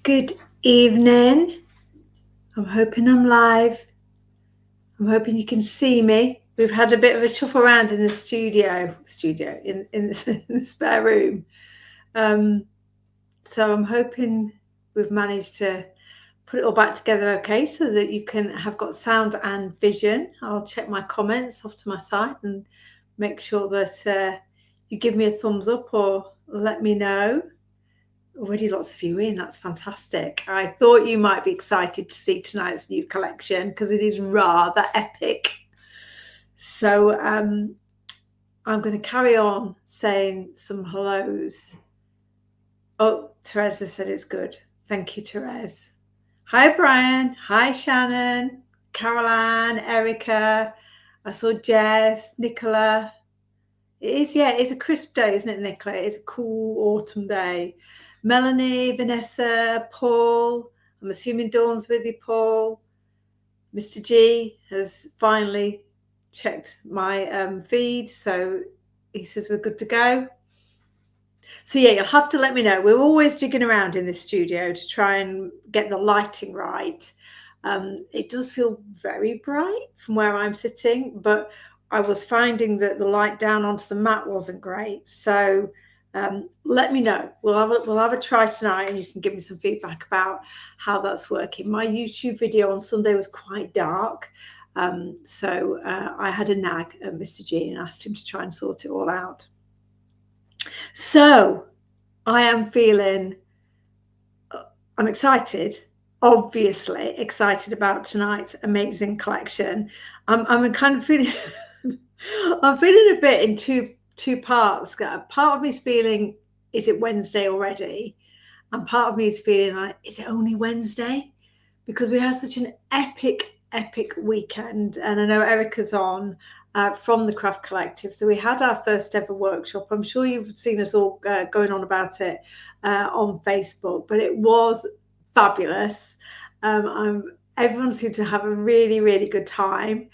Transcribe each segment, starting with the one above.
Good evening. I'm hoping I'm live. I'm hoping you can see me. We've had a bit of a shuffle around in the studio in the spare room. So I'm hoping we've managed to put it all back together okay so that you can have got sound and vision. I'll check my comments off to my side and make sure that you give me a thumbs up or let me know. Already lots of you in. That's fantastic. I thought you might be excited to see tonight's new collection because it is rather epic. So I'm going to carry on saying some hellos. Oh, Teresa said it's good. Thank you, Therese. Hi, Brian. Hi, Shannon, Caroline, Erica. I saw Jess, Nicola. It's a crisp day, isn't it, Nicola? It's a cool autumn day. Melanie, Vanessa, Paul. I'm assuming Dawn's with you, Paul. Mr. G has finally checked my feed, so he says we're good to go. So yeah, you'll have to let me know. We're always jigging around in this studio to try and get the lighting right. It does feel very bright from where I'm sitting, but I was finding that the light down onto the mat wasn't great. So let me know. We'll have a try tonight, and you can give me some feedback about how that's working. My YouTube video on Sunday was quite dark, so I had a nag at Mr. G and asked him to try and sort it all out. So I am feeling, I'm excited, obviously excited about tonight's amazing collection. I'm kind of feeling, I'm feeling a bit in two parts. Part of me is feeling, is it Wednesday already? And part of me is feeling like, is it only Wednesday? Because we had such an epic weekend. And I know Erica's on from the Craft Collective. So we had our first ever workshop. I'm sure you've seen us all going on about it on Facebook, but it was fabulous. Everyone seemed to have a really good time.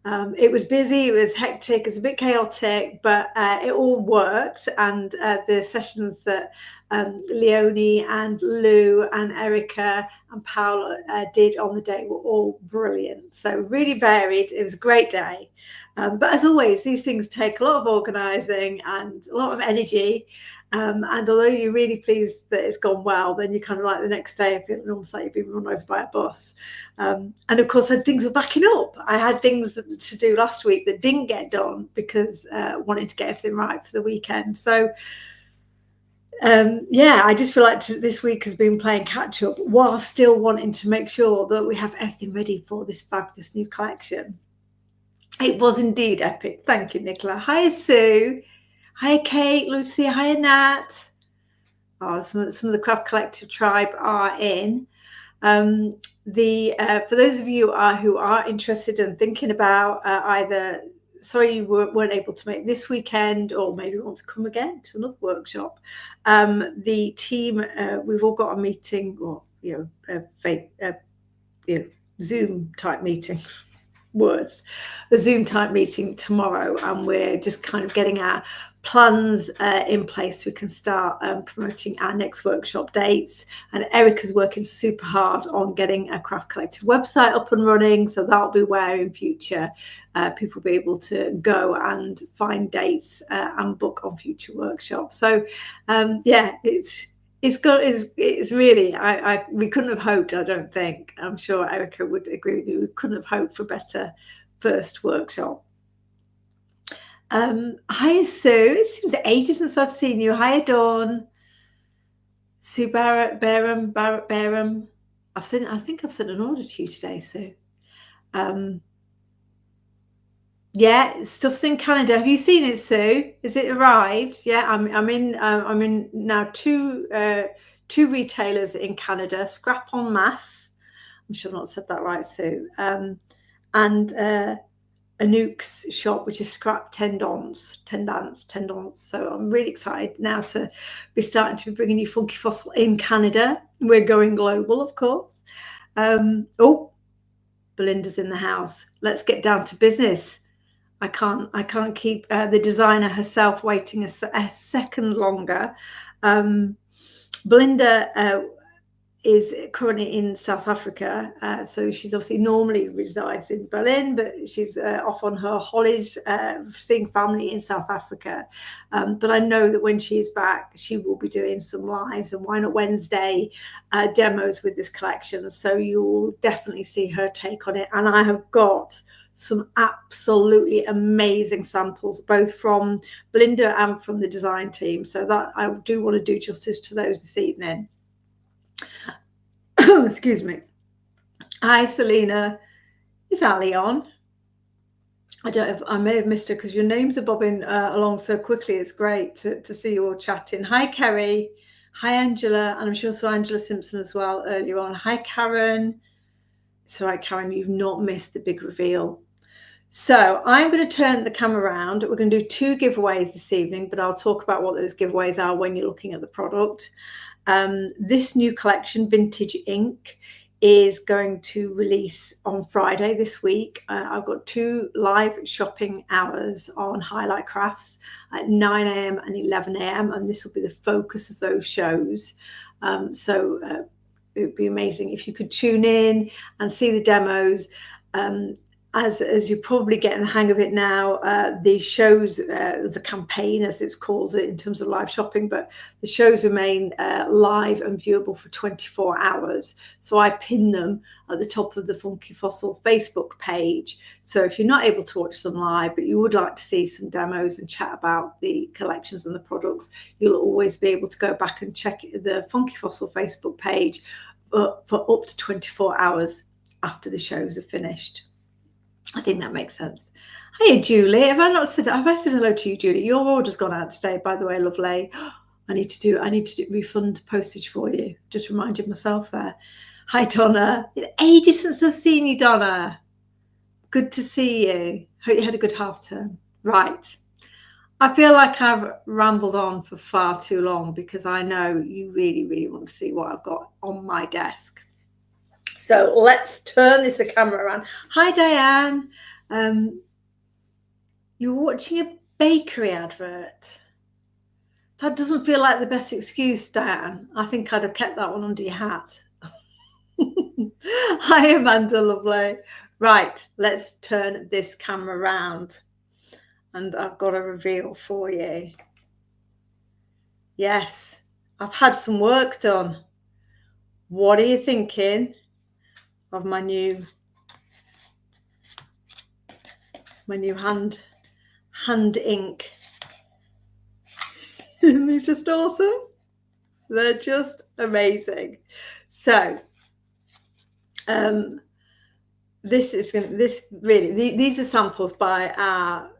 It was busy, it was hectic, it was a bit chaotic, but it all worked. And the sessions that Leonie and Lou and Erica and Paul did on the day were all brilliant. So really varied. It was a great day. But as always, these things take a lot of organising and a lot of energy. And although you're really pleased that it's gone well, then you kind of like the next day feeling almost like you've been run over by a bus. And of course, things were backing up. I had things to do last week that didn't get done because wanting to get everything right for the weekend. So yeah, I just feel like this week has been playing catch up while still wanting to make sure that we have everything ready for this fabulous new collection. It was indeed epic. Thank you, Nicola. Hi, Sue. Hi, Kate, Lucy. Hi, Nat. Oh, some of the Craft Collective tribe are in. For those of you who are interested in thinking about either, sorry you weren't able to make this weekend, or maybe want to come again to another workshop, the team, we've all got a meeting, or Zoom type meeting. A Zoom type meeting tomorrow, and we're just kind of getting our plans in place so we can start promoting our next workshop dates. And Erica's working super hard on getting a Craft Collective website up and running, so that'll be where in future people will be able to go and find dates and book on future workshops. So yeah, it's really, we couldn't have hoped, I don't think. I'm sure Erica would agree with you. We couldn't have hoped for a better first workshop. Hi, Sue. It seems ages since I've seen you. Hi, Dawn. Sue Barham. I think I've sent an order to you today, Sue. Yeah, stuff's in Canada. Have you seen it, Sue? Is it arrived? Yeah, I'm in now two retailers in Canada. Scrap en masse. I'm sure I've not said that right, Sue. And Anouk's shop, which is Scrap Tendance. So I'm really excited now to be starting to be bringing you Funky Fossil in Canada. We're going global, of course. Oh, Belinda's in the house. Let's get down to business. I can't keep the designer herself waiting a second longer. Belinda is currently in South Africa. So she's obviously normally resides in Berlin, but she's off on her holidays, seeing family in South Africa. But I know that when she is back, she will be doing some lives and Why Not Wednesday demos with this collection. So you'll definitely see her take on it. And I have got some absolutely amazing samples, both from Belinda and from the design team. So that I do want to do justice to those this evening. Excuse me. Hi, Selena. Is Ali on? I don't know if I may have missed her because your names are bobbing along so quickly. It's great to see you all chatting. Hi, Kerry. Hi, Angela. And I'm sure saw Angela Simpson as well earlier on. Hi, Karen. So, right, Karen, you've not missed the big reveal. So I'm going to turn the camera around. We're going to do 2 giveaways this evening, but I'll talk about what those giveaways are when you're looking at the product. This new collection, Vintage Ink, is going to release on Friday this week. I've got 2 live shopping hours on Highlight Crafts at 9 a.m. and 11 a.m. and this will be the focus of those shows. So it would be amazing if you could tune in and see the demos. As you're probably getting the hang of it now, the shows, the campaign as it's called in terms of live shopping, but the shows remain live and viewable for 24 hours. So I pin them at the top of the Funky Fossil Facebook page. So if you're not able to watch them live, but you would like to see some demos and chat about the collections and the products, you'll always be able to go back and check the Funky Fossil Facebook page for up to 24 hours after the shows are finished. I think that makes sense. Hiya, Julie. Have I said hello to you, Julie? Your order's gone out today, by the way, lovely. I need to refund postage for you. Just reminded myself there. Hi, Donna. It's ages since I've seen you, Donna. Good to see you. Hope you had a good half term. Right. I feel like I've rambled on for far too long because I know you really, really want to see what I've got on my desk. So let's turn this camera around. Hi, Diane. You're watching a bakery advert. That doesn't feel like the best excuse, Diane. I think I'd have kept that one under your hat. Hi, Amanda, lovely. Right, let's turn this camera around. And I've got a reveal for you. Yes, I've had some work done. What are you thinking of my new hand ink? Isn't it just awesome? They're just amazing. So these are samples by our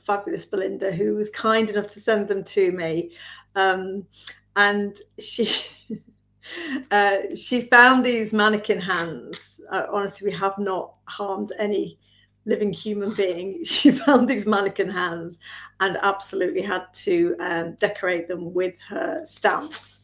fabulous Belinda, who was kind enough to send them to me, and she she found these mannequin hands. Honestly, we have not harmed any living human being. She found these mannequin hands and absolutely had to decorate them with her stamps,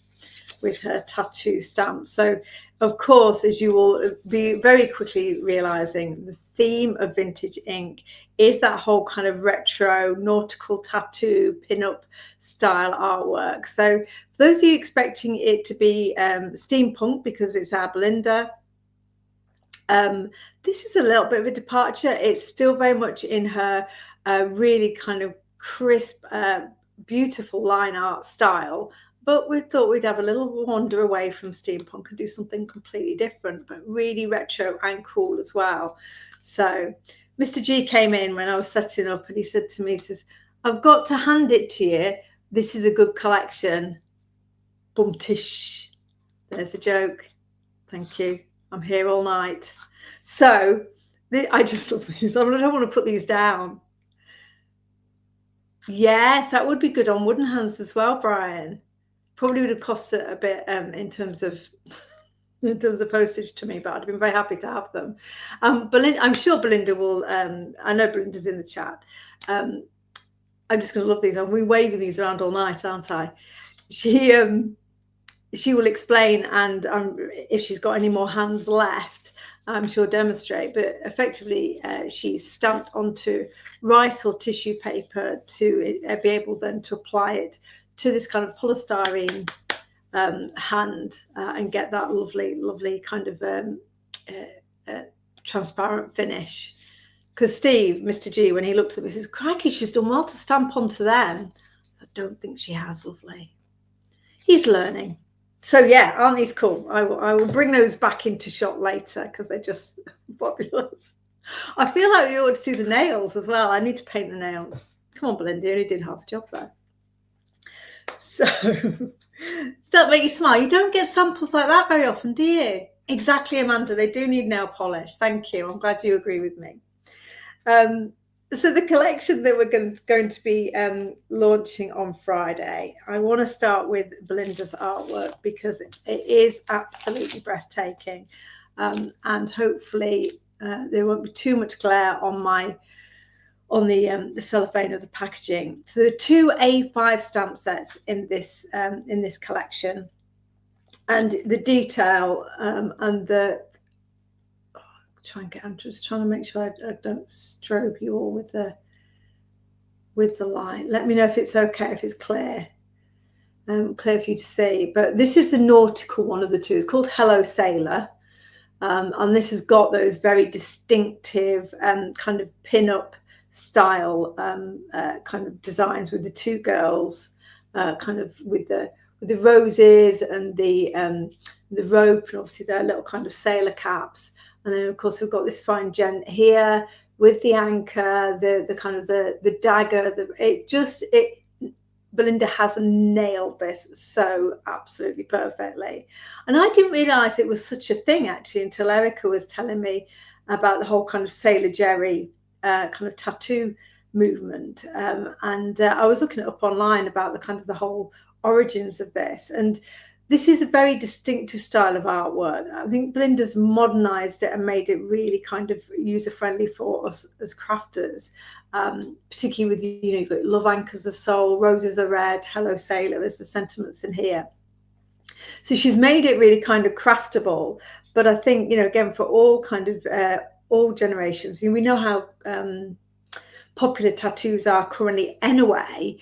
with her tattoo stamps. So, of course, as you will be very quickly realizing, the theme of Vintage Ink is that whole kind of retro nautical tattoo pin-up style artwork. So for those of you expecting it to be steampunk, because it's our Belinda, this is a little bit of a departure. It's still very much in her really kind of crisp, beautiful line art style, but we thought we'd have a little wander away from steampunk and do something completely different, but really retro and cool as well. So Mr. G came in when I was setting up and he said to me, he says, I've got to hand it to you. This is a good collection. Bum tish. There's a joke. Thank you. I'm here all night. So I just love these. I don't want to put these down. Yes, that would be good on wooden hands as well, Brian. Probably would have cost it a bit in terms of postage to me, but I'd have been very happy to have them. Belinda, I'm sure Belinda will. I know Belinda's in the chat. I'm just going to love these. I'll be waving these around all night, aren't I? She will explain, and if she's got any more hands left, she'll demonstrate. But effectively, she's stamped onto rice or tissue paper to be able then to apply it to this kind of polystyrene hand and get that lovely kind of transparent finish. Because Steve, Mr. G, when he looked at me, says, crikey, she's done well to stamp onto them. I don't think she has, lovely. He's learning. So yeah, aren't these cool? I will bring those back into shot later because they're just fabulous. I feel like we ought to do the nails as well. I need to paint the nails. Come on, Belinda, you only did half a job there. So that make you smile. You don't get samples like that very often, do you? Exactly, Amanda. They do need nail polish. Thank you. I'm glad you agree with me. So the collection that we're going to be launching on Friday, I want to start with Belinda's artwork because it is absolutely breathtaking, and hopefully there won't be too much glare on the cellophane of the packaging. So there are 2 A5 stamp sets in this collection, and the detail and the I'm just trying to make sure I don't strobe you all with the light. Let me know if it's okay, if it's clear for you to see. But this is the nautical one of the two. It's called Hello Sailor, and this has got those very distinctive kind of pin-up style kind of designs with the 2 girls, kind of with the roses and the rope, and obviously their little kind of sailor caps. And then, of course, we've got this fine gent here with the anchor, the kind of the dagger. Belinda has nailed this so absolutely perfectly. And I didn't realise it was such a thing, actually, until Erica was telling me about the whole kind of Sailor Jerry kind of tattoo movement. And I was looking it up online about the kind of the whole origins of this. And this is a very distinctive style of artwork. I think Belinda's modernized it and made it really kind of user-friendly for us as crafters, particularly with, you've got love anchors the soul, roses are red, hello sailor as the sentiments in here. So she's made it really kind of craftable. But I think, again, for all kind of all generations, we know how popular tattoos are currently anyway.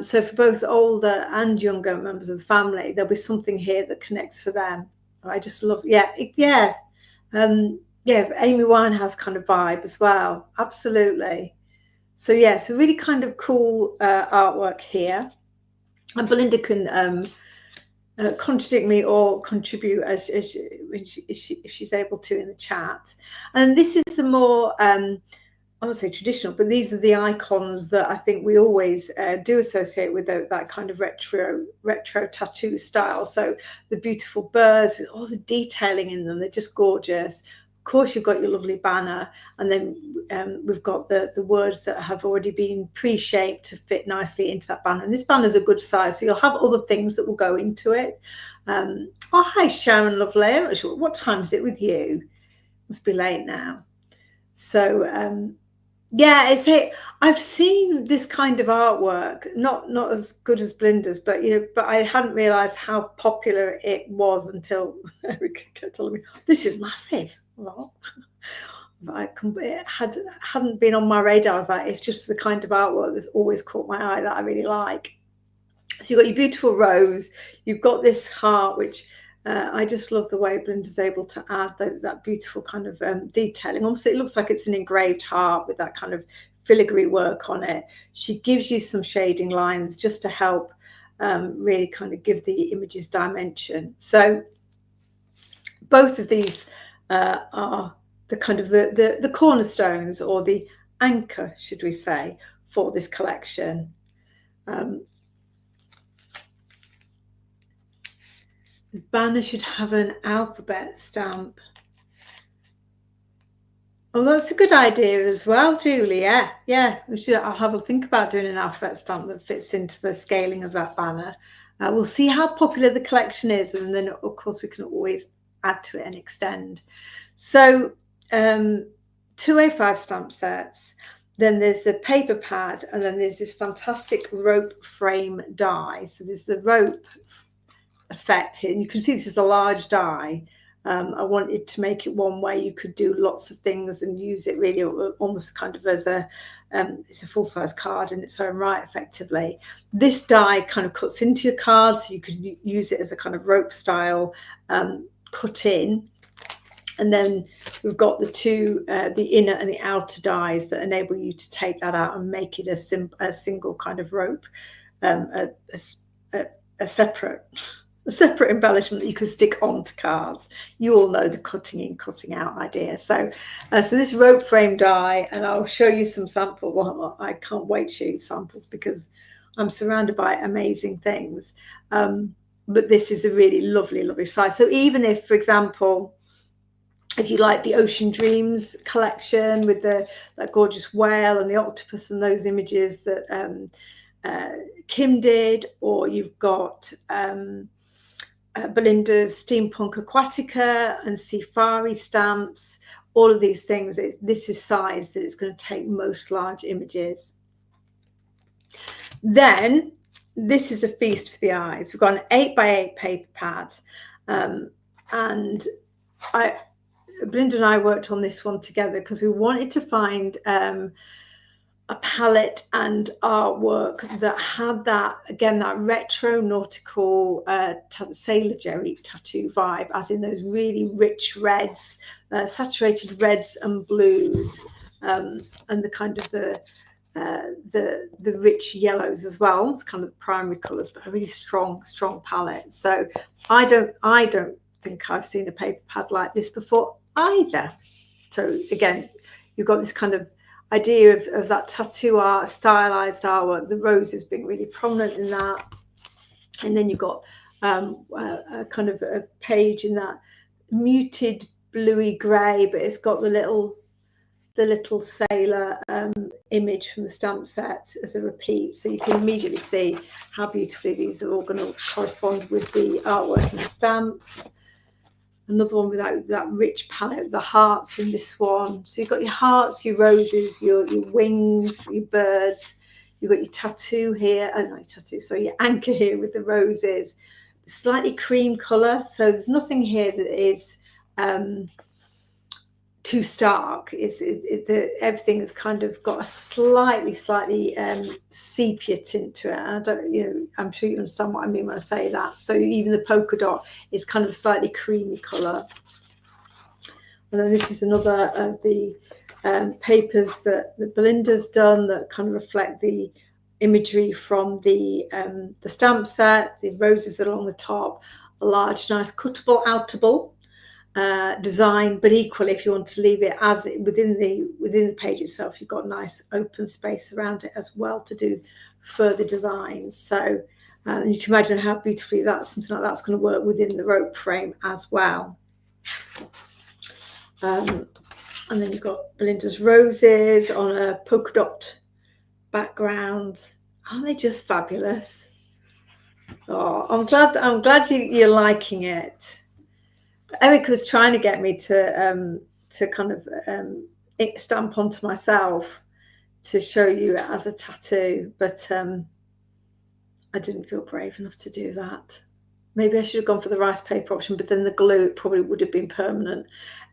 So for both older and younger members of the family, there'll be something here that connects for them. I just love, Amy Winehouse kind of vibe as well. Absolutely. So so really kind of cool artwork here. And Belinda can contradict me or contribute if she's able to in the chat. And this is the more I would say traditional, but these are the icons that I think we always do associate with that kind of retro tattoo style. So the beautiful birds with all the detailing in them, they're just gorgeous. Of course, you've got your lovely banner, and then we've got the words that have already been pre-shaped to fit nicely into that banner. And this banner is a good size, so you'll have other things that will go into it. Oh, hi, Sharon, lovely. I'm not sure, what time is it with you? Must be late now. So, I've seen this kind of artwork, not as good as Belinda's, but but I hadn't realised how popular it was until Erica kept telling me, "This is massive." Well, it hadn't been on my radar. I was like, it's just the kind of artwork that's always caught my eye that I really like. So you've got your beautiful rose, you've got this heart, which I just love the way Belinda's able to add that beautiful kind of detailing. Almost, it looks like it's an engraved heart with that kind of filigree work on it. She gives you some shading lines just to help really kind of give the images dimension. So both of these are the kind of the cornerstones, or the anchor, should we say, for this collection. The banner should have an alphabet stamp. Oh, that's a good idea as well, Julie. Yeah. I'll have a think about doing an alphabet stamp that fits into the scaling of that banner. We'll see how popular the collection is, and then of course we can always add to it and extend. So 2 A5 stamp sets, then there's the paper pad, and then there's this fantastic rope frame die. So there's the rope effect here, and you can see this is a large die, I wanted to make it one where you could do lots of things and use it really almost kind of as it's a full-size card in its own right, effectively. This die kind of cuts into your card, so you could use it as a kind of rope style cut in. And then we've got the two, the inner and the outer dies that enable you to take that out and make it a single kind of rope, a separate embellishment that you can stick onto cards. You all know the cutting in, cutting out idea. So this rope frame die, and I'll show you some samples. Well, I can't wait to show you samples because I'm surrounded by amazing things. But this is a really lovely size. So even if, for example, if you like the Ocean Dreams collection with that gorgeous whale and the octopus and those images that Kim did, or you've got Belinda's Steampunk Aquatica and Safari stamps, all of these things, this is size that it's going to take most large images. Then this is a feast for the eyes. We've got an 8x8 paper pad, and Belinda and I worked on this one together because we wanted to find a palette and artwork that had that, again, that retro nautical sailor jerry tattoo vibe, as in those really rich reds, saturated reds and blues, and the kind of the rich yellows as well. It's kind of the primary colours, but a really strong palette. So I don't think I've seen a paper pad like this before either. So again, you've got this kind of idea of that tattoo art, stylized artwork, the roses being really prominent in that, and then you've got a kind of a page in that muted bluey grey, but it's got the little sailor image from the stamp set as a repeat, so you can immediately see how beautifully these are all going to correspond with the artwork and the stamps. Another one with that rich palette, the hearts in this one. So you've got your hearts, your roses, your wings, your birds. You've got your tattoo here. Oh, not your tattoo, sorry, your anchor here with the roses. Slightly cream colour. So there's nothing here that is too stark. Everything has kind of got a slightly sepia tint to it. I'm sure you understand what I mean when I say that. So even the polka dot is kind of a slightly creamy colour. And then this is another of the papers that Belinda's done that kind of reflect the imagery from the stamp set. The roses along the top, a large, nice cuttable, outable design, but equally, if you want to leave it as within the page itself, you've got a nice open space around it as well to do further designs. So you can imagine how beautifully something like that's going to work within the rope frame as well. And then you've got Belinda's roses on a polka dot background. Aren't they just fabulous? Oh, I'm glad you're liking it. Eric was trying to get me to kind of stamp onto myself to show you it as a tattoo, but I didn't feel brave enough to do that. Maybe I should have gone for the rice paper option, but then the glue probably would have been permanent.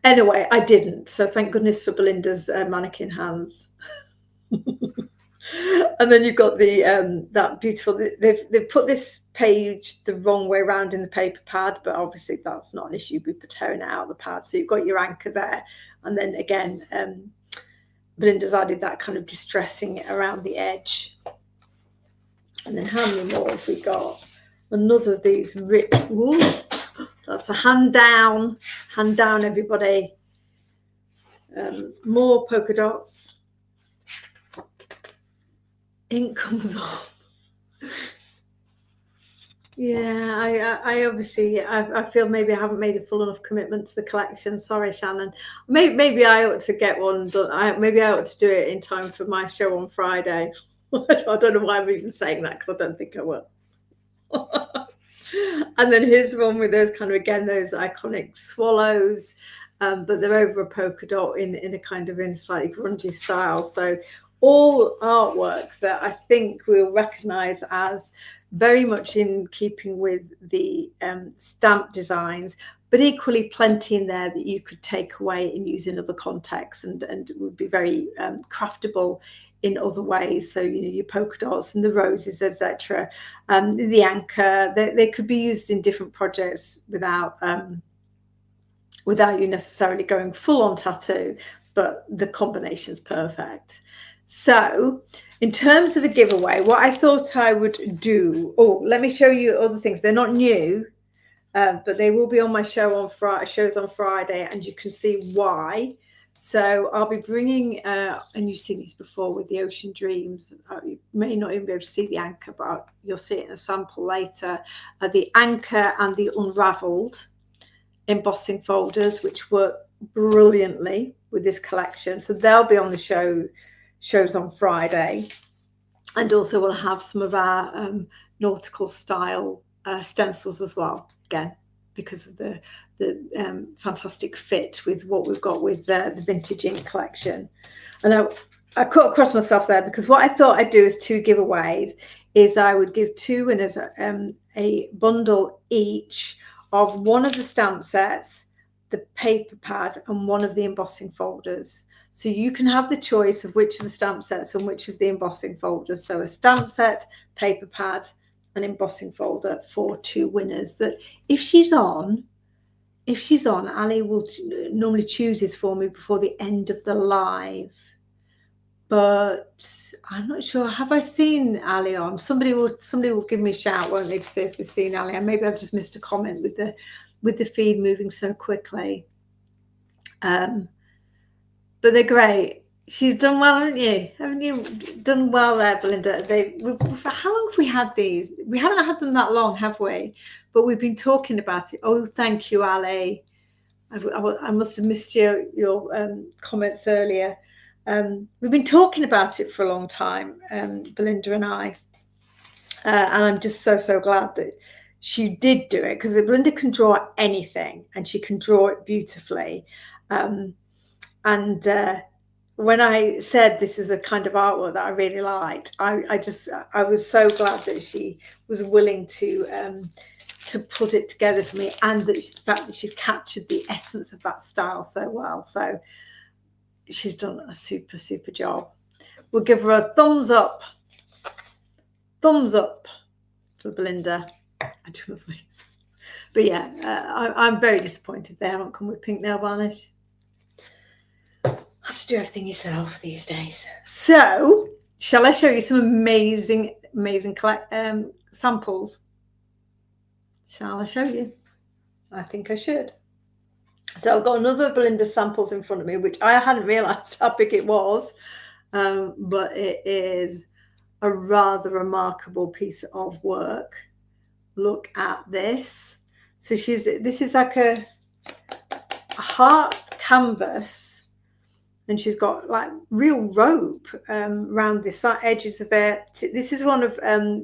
Anyway, I didn't. So thank goodness for Belinda's mannequin hands. And then you've got that beautiful. They've put this page the wrong way around in the paper pad, but obviously that's not an issue. We've tearing it out of the pad, so you've got your anchor there, and then again, Belinda's added that kind of distressing around the edge. And then how many more have we got? Another of these rich. Ooh, that's a hand down, everybody. More polka dots. Ink comes off. Yeah, I obviously I feel maybe I haven't made a full enough commitment to the collection. Sorry, Shannon. Maybe I ought to get one done. Maybe I ought to do it in time for my show on Friday. I don't know why I'm even saying that, because I don't think I will. And then here's one with those kind of, again, those iconic swallows, but they're over a polka dot in a slightly grungy style. So all artwork that I think we'll recognise as very much in keeping with the stamp designs, but equally plenty in there that you could take away and use in other contexts, and would be very craftable in other ways. So, you know, your polka dots and the roses, etc. The anchor, they could be used in different projects without you necessarily going full on tattoo, but the combination's perfect. So in terms of a giveaway, what I thought I would do, let me show you other things. They're not new, but they will be on my shows on Friday, and you can see why. So I'll be bringing, and you've seen these before with the Ocean Dreams. You may not even be able to see the anchor, but you'll see it in a sample later. The anchor and the unraveled embossing folders, which work brilliantly with this collection. So they'll be on the shows on Friday. And also we'll have some of our nautical style stencils as well, again, because of the fantastic fit with what we've got with the Vintage Ink collection. And I cut across myself there, because what I thought I'd do as 2 giveaways is I would give 2 winners a bundle each of one of the stamp sets, the paper pad, and one of the embossing folders. So you can have the choice of which of the stamp sets and which of the embossing folders. So a stamp set, paper pad, an embossing folder for 2 winners. That if she's on, Ali will normally chooses for me before the end of the live. But I'm not sure. Have I seen Ali on? Somebody will give me a shout, won't they, to see if they've seen Ali? And maybe I've just missed a comment with the feed moving so quickly. But they're great. She's done well, haven't you? Haven't you done well there, Belinda? How long have we had these? We haven't had them that long, have we? But we've been talking about it. Oh, thank you, Ali. I must have missed your comments earlier. We've been talking about it for a long time, Belinda and I, and I'm just so glad that she did do it, because Belinda can draw anything, and she can draw it beautifully. When I said this is a kind of artwork that I really liked, I was so glad that she was willing to put it together for me, and that the fact that she's captured the essence of that style so well. So she's done a super job. We'll give her a thumbs up for Belinda. I don't know things, but yeah, I'm very disappointed they haven't come with pink nail varnish. Have to do everything yourself these days. So shall I show you some amazing samples? Shall I show you? I think I should. So I've got another Belinda samples in front of me, which I hadn't realised how big it was, but it is a rather remarkable piece of work. Look at this. So this is like a heart canvas, and she's got like real rope around the edges of it. This is one of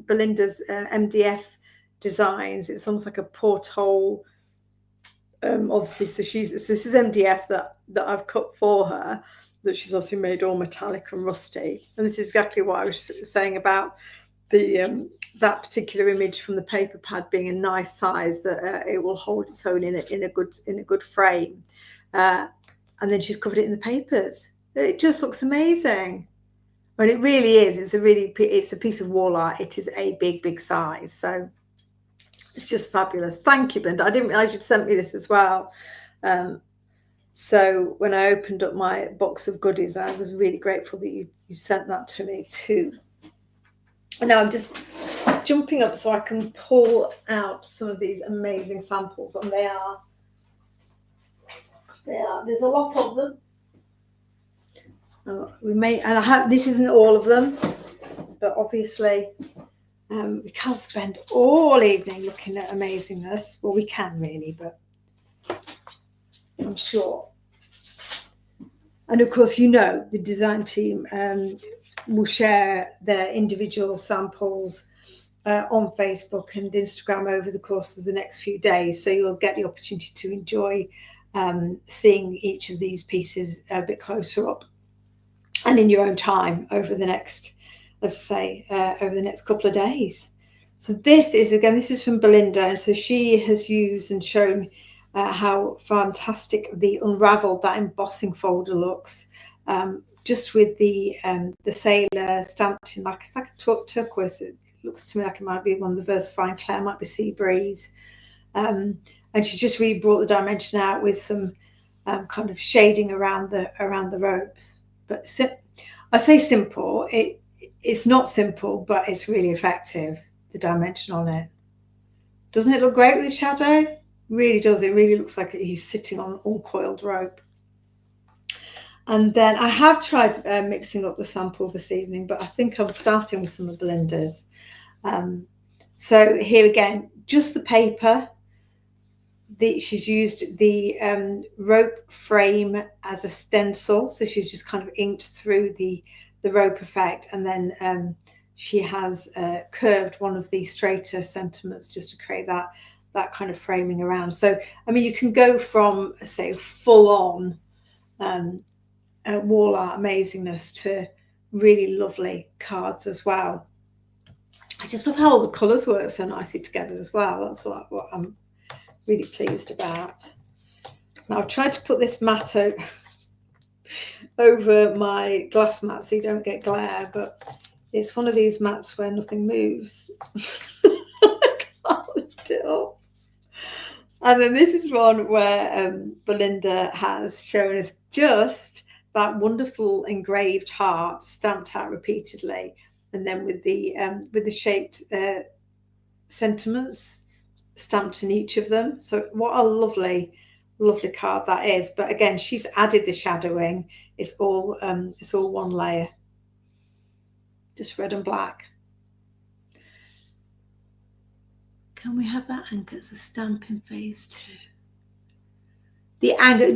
Belinda's MDF designs. It's almost like a porthole. Obviously, so this is MDF that I've cut for her, that she's obviously made all metallic and rusty. And this is exactly what I was saying about the that particular image from the paper pad being a nice size, that it will hold its own in a good frame. And then she's covered it in the papers. It just looks amazing. I mean, it really is. It's a piece of wall art. It is a big size. So it's just fabulous. Thank you, Belinda. I didn't realize you'd sent me this as well. So when I opened up my box of goodies, I was really grateful that you sent that to me too. And now I'm just jumping up so I can pull out some of these amazing samples, and they are. There's a lot of them. This isn't all of them, but obviously we can't spend all evening looking at amazingness. Well, we can really, but I'm sure. And of course, the design team will share their individual samples on Facebook and Instagram over the course of the next few days. So you'll get the opportunity to enjoy seeing each of these pieces a bit closer up and in your own time over the next, let's say, over the next couple of days. So this is from Belinda. So she has used and shown how fantastic the unravelled, that embossing folder looks, just with the sailor stamped in like, it's like a turquoise. It looks to me like it might be one of the VersaFine Claire, might be Sea Breeze. And she's just really brought the dimension out with some kind of shading around the ropes. But I say simple, it's not simple, but it's really effective, the dimension on it. Doesn't it look great with the shadow? Really does. It really looks like he's sitting on uncoiled rope. And then I have tried mixing up the samples this evening, but I think I'm starting with some of Belinda's. So here again, just the paper. She's used the rope frame as a stencil, so she's just kind of inked through the rope effect, and then she has curved one of the straighter sentiments just to create that kind of framing around. So I mean, you can go from, say, full on wall art amazingness to really lovely cards as well. I just love how all the colours work so nicely together as well. That's what I'm really pleased about. Now I've tried to put this mat over my glass mat so you don't get glare, but it's one of these mats where nothing moves. I can't lift it up. And then this is one where Belinda has shown us just that wonderful engraved heart stamped out repeatedly, and then with the shaped sentiments stamped in each of them. So what a lovely card that is. But again, she's added the shadowing. It's all one layer, just red and black. Can we have that anchor as a stamp in phase 2? The anchor,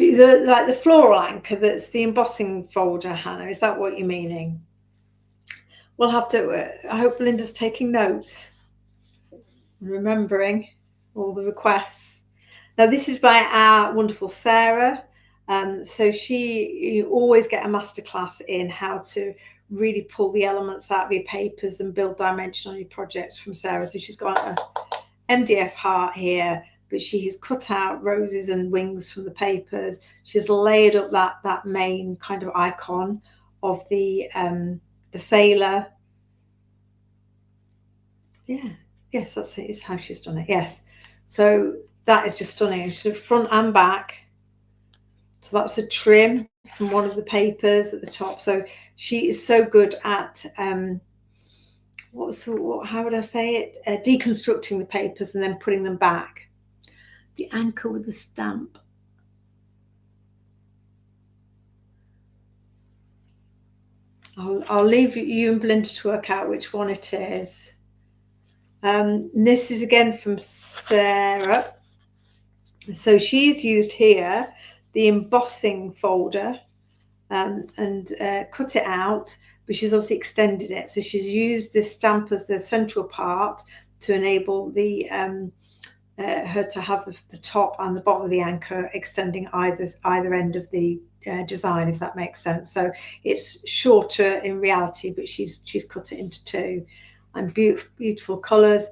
like the floral anchor, that's the embossing folder, Hannah. Is that what you're meaning? We'll have to. I hope Belinda's taking notes and remembering all the requests. Now this is by our wonderful Sarah. So you always get a masterclass in how to really pull the elements out of your papers and build dimension on your projects from Sarah. So she's got a MDF heart here, but she has cut out roses and wings from the papers. She's layered up that main kind of icon of the sailor. Yeah, yes, that's it. It's how she's done it. Yes, so that is just stunning. She's front and back. So that's a trim from one of the papers at the top. So she is so good at how would I say it? Deconstructing the papers and then putting them back. The anchor with the stamp. I'll leave you and Belinda to work out which one it is. This is again from Sarah. So she's used here the embossing folder and cut it out, but she's obviously extended it. So she's used this stamp as the central part to enable the her to have the top and the bottom of the anchor extending either end of the design, if that makes sense. So it's shorter in reality, but she's cut it into two, and beautiful colours.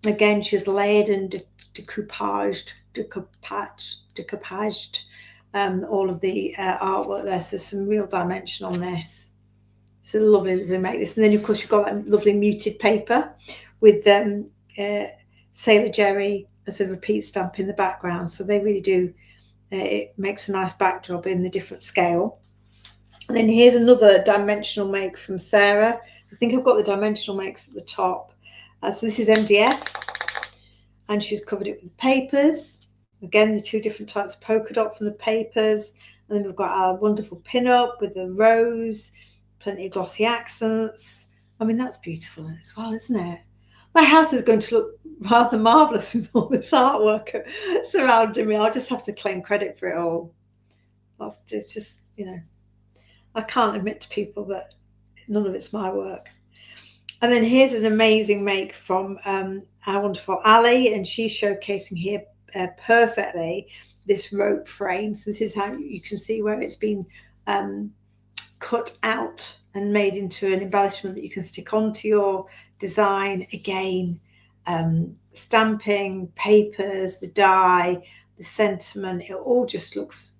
Again, she's layered and decoupaged all of the artwork there, so some real dimension on this. So lovely to make this. And then of course you've got that lovely muted paper with Sailor Jerry as a repeat stamp in the background. So they really do, it makes a nice backdrop in the different scale. And then here's another dimensional make from Sarah. I think I've got the dimensional makes at the top. So this is MDF, and she's covered it with papers. Again, the two different types of polka dot from the papers. And then we've got our wonderful pin-up with the rose, plenty of glossy accents. I mean, that's beautiful as well, isn't it? My house is going to look rather marvellous with all this artwork surrounding me. I'll just have to claim credit for it all. That's just, you know, I can't admit to people that none of it's my work. And then here's an amazing make from our wonderful Ali, and she's showcasing here perfectly this rope frame. So this is how you can see where it's been cut out and made into an embellishment that you can stick onto your design. Again, stamping, papers, the die, the sentiment, it all just looks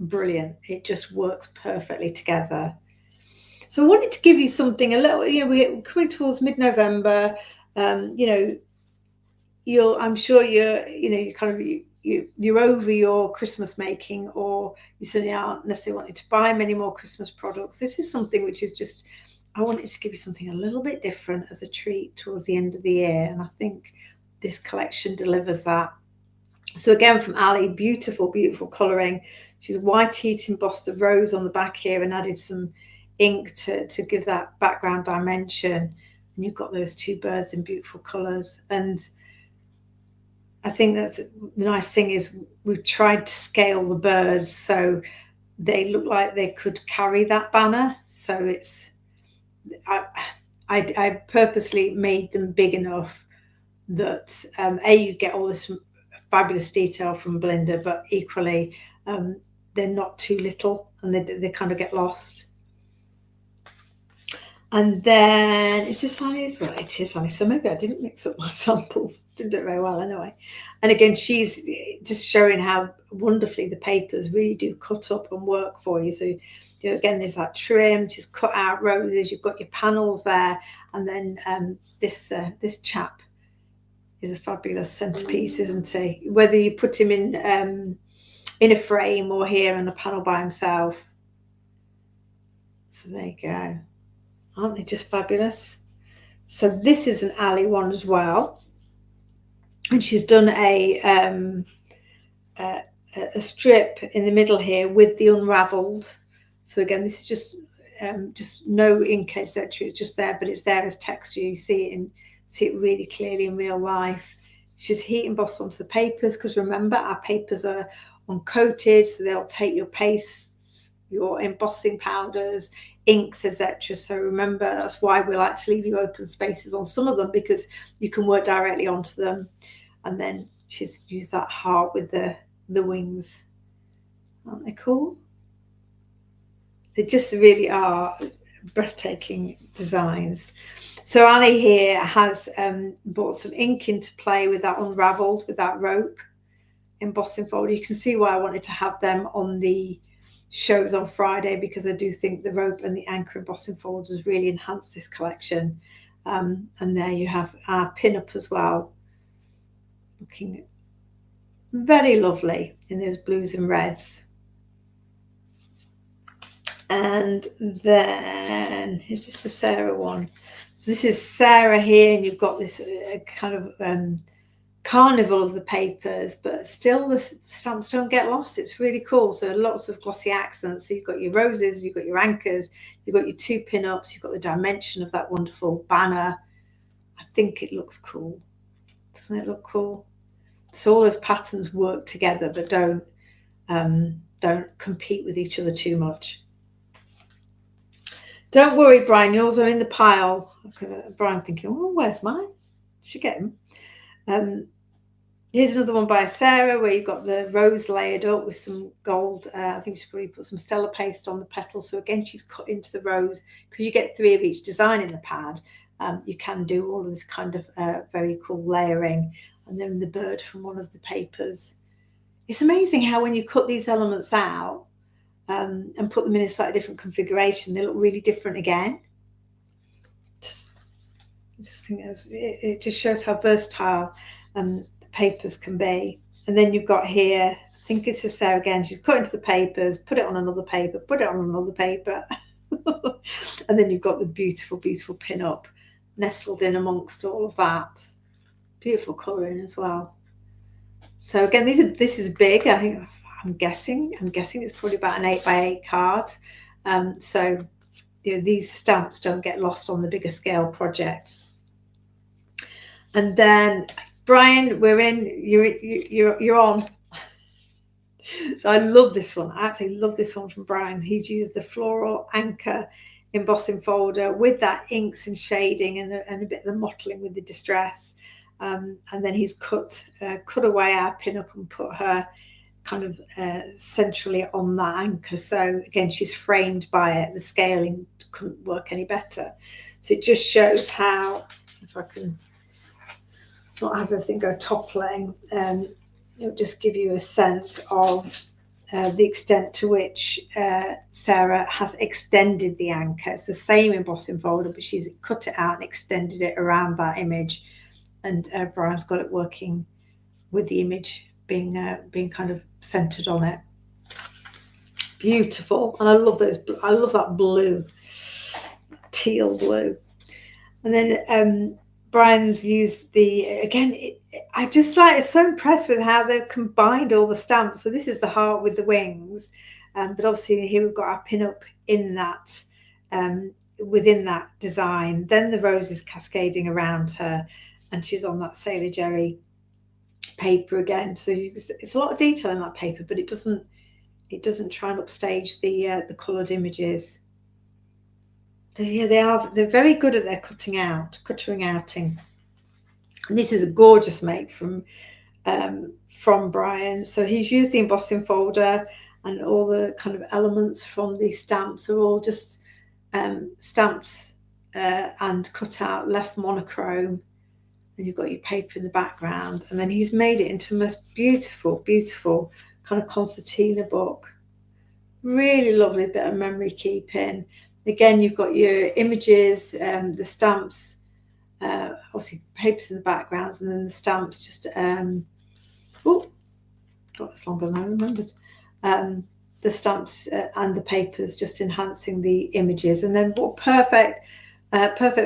brilliant. It just works perfectly together. So I wanted to give you something a little, we're coming towards mid-November. I'm sure you're over your Christmas making, or you certainly aren't necessarily wanting to buy many more Christmas products. This is something which is just, I wanted to give you something a little bit different as a treat towards the end of the year, and I think this collection delivers that. So again, from Ali, beautiful, beautiful colouring. She's white heat embossed the rose on the back here and added some ink to give that background dimension. And you've got those two birds in beautiful colours. And I think that's the nice thing is we've tried to scale the birds so they look like they could carry that banner. So it's, I purposely made them big enough that you get all this fabulous detail from Belinda, but equally they're not too little and they kind of get lost. And then, is this Ali as well? It is Ali. So maybe I didn't mix up my samples. Didn't do it very well anyway. And again, she's just showing how wonderfully the papers really do cut up and work for you. So again, there's that trim, just cut out roses. You've got your panels there. And then this chap is a fabulous centerpiece, isn't he? Whether you put him in a frame or here on a panel by himself. So there you go. Aren't they just fabulous? So this is an Ali one as well, and she's done a strip in the middle here with the unravelled. So again, this is just no ink, etc. It's just there, but it's there as texture. You see it really clearly in real life. She's heat embossed onto the papers, because remember, our papers are uncoated, so they'll take your pastes, your embossing powders, inks, etc. So remember, that's why we like to leave you open spaces on some of them, because you can work directly onto them. And then she's used that heart with the wings. Aren't they cool? They just really are breathtaking designs. So Ali here has brought some ink into play with that unravelled, with that rope embossing folder. You can see why I wanted to have them on the shows on Friday, because I do think the rope and the anchor embossing folders really enhance this collection. And there you have our pin-up as well, looking very lovely in those blues and reds. And then, is this the Sarah one? So this is Sarah here, and you've got this kind of carnival of the papers, but still the stamps don't get lost. It's really cool. So lots of glossy accents. So you've got your roses, you've got your anchors, you've got your two pin-ups, you've got the dimension of that wonderful banner. I think it looks cool. Doesn't it look cool? So all those patterns work together, but don't compete with each other too much. Don't worry, Brian, yours are in the pile. Okay, Brian thinking, oh, where's mine? Should get them. Here's another one by Sarah, where you've got the rose layered up with some gold. I think she's probably put some Stella paste on the petals. So again, she's cut into the rose, because you get 3 of each design in the pad. You can do all of this kind of very cool layering. And then the bird from one of the papers. It's amazing how when you cut these elements out, and put them in a slightly different configuration, they look really different again. I just think it just shows how versatile the papers can be. And then you've got here, I think it's a Sarah again, she's cut into the papers, put it on another paper, put it on another paper. And then you've got the beautiful, beautiful pin-up nestled in amongst all of that. Beautiful colouring as well. So again, this is big. I think I'm guessing it's probably about an 8x8 card. So these stamps don't get lost on the bigger scale projects. And then Brian, you're on. So I love this one. I absolutely love this one from Brian. He's used the floral anchor embossing folder with that inks and shading and a bit of the mottling with the distress. And then he's cut away our pin-up and put her kind of centrally on that anchor. So again, she's framed by it. The scaling couldn't work any better. So it just shows how, if I can not have everything go toppling, it'll just give you a sense of the extent to which Sarah has extended the anchor. It's the same embossing folder, but she's cut it out and extended it around that image, and Brian's got it working with the image being kind of centered on it. Beautiful. And I love those. I love that blue, teal blue. And then Brian's used the, again, I just like, so impressed with how they've combined all the stamps. So this is the heart with the wings, but obviously here we've got our pin-up in that, within that design. Then the roses cascading around her, and she's on that Sailor Jerry paper again. So it's a lot of detail in that paper, but it doesn't try and upstage the coloured images. Yeah, they're very good at their cuttering outing. And this is a gorgeous make from Brian. So he's used the embossing folder, and all the kind of elements from the stamps are all just stamped and cut out, left monochrome. And you've got your paper in the background, and then he's made it into a most beautiful, beautiful kind of concertina book. Really lovely bit of memory keeping. Again, you've got your images, the stamps, obviously papers in the backgrounds, and then the stamps just, oh, God, it's longer than I remembered. The stamps and the papers just enhancing the images. And then what perfect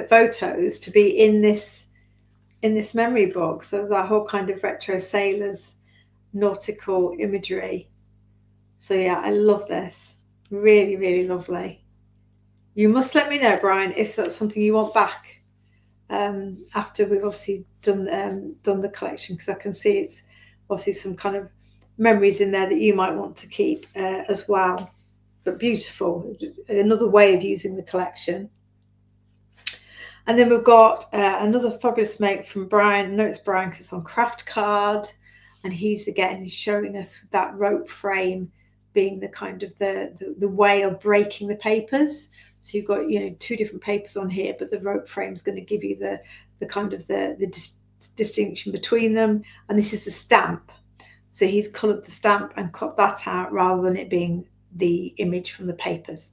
photos to be in this memory book. So that whole kind of retro sailors, nautical imagery. So yeah, I love this. Really, really lovely. You must let me know, Brian, if that's something you want back after we've obviously done the collection, because I can see it's obviously some kind of memories in there that you might want to keep as well. But beautiful, another way of using the collection. And then we've got another fabulous make from Brian. I know it's Brian because it's on Craft Card, and he's again showing us that rope frame being the kind of the way of breaking the papers. So you've got, you know, two different papers on here, but the rope frame is going to give you the kind of the distinction between them. And this is the stamp. So he's coloured the stamp and cut that out rather than it being the image from the papers.